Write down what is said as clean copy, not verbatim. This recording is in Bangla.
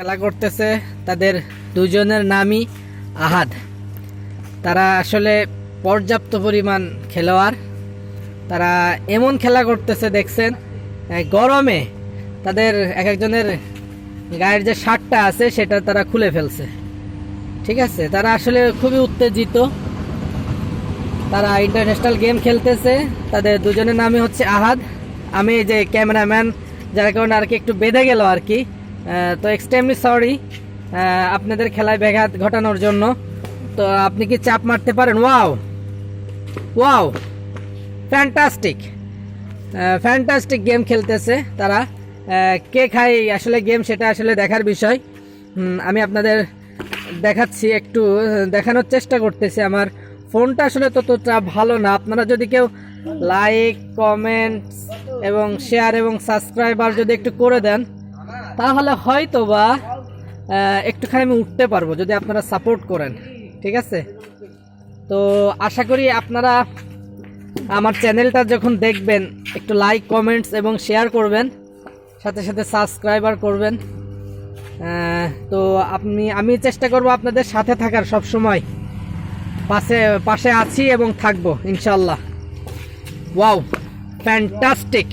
খেলা করতেছে তাদের দুজনের নামই আহাদ। তারা আসলে পর্যাপ্ত পরিমাণ খেলোয়াড়। তারা এমন খেলা করতেছে দেখছেন, গরমে তাদের এক একজনের গায়ের যে শার্টটা আছে সেটা তারা খুলে ফেলছে। ঠিক আছে, তারা আসলে খুবই উত্তেজিত। তারা ইন্টারন্যাশনাল গেম খেলতেছে। তাদের দুজনের নামই হচ্ছে আহাদ। আমি যে ক্যামেরাম্যান, যার কারণে আর কি একটু বেঁধে গেল আর কি। তো এক্সট্রিমলি সরি আপনাদের খেলায় ব্যাঘাত ঘটানোর জন্য। তো আপনি কি চাপ মারতে পারেন? Wow wow, fantastic fantastic game খেলতেছে তারা। কে খায় আসলে গেম, সেটা আসলে দেখার বিষয়। আমি আপনাদের দেখাচ্ছি, একটু দেখানোর চেষ্টা করতেছি। আমার ফোনটা আসলে ততটা ভালো না। আপনারা যদি কেউ লাইক, কমেন্টস এবং শেয়ার এবং সাবস্ক্রাইবার যদি একটু করে দেন, তাহলে হয়তো বা একটুখানি আমি উঠতে পারবো, যদি আপনারা সাপোর্ট করেন। ঠিক আছে, তো আশা করি আপনারা আমার চ্যানেলটা যখন দেখবেন একটু লাইক, কমেন্টস এবং শেয়ার করবেন, সাথে সাথে সাবস্ক্রাইবার করবেন। তো আমি চেষ্টা করব আপনাদের সাথে থাকার, সব সময় পাশে আছি এবং থাকবো ইনশাল্লাহ। Wow, fantastic.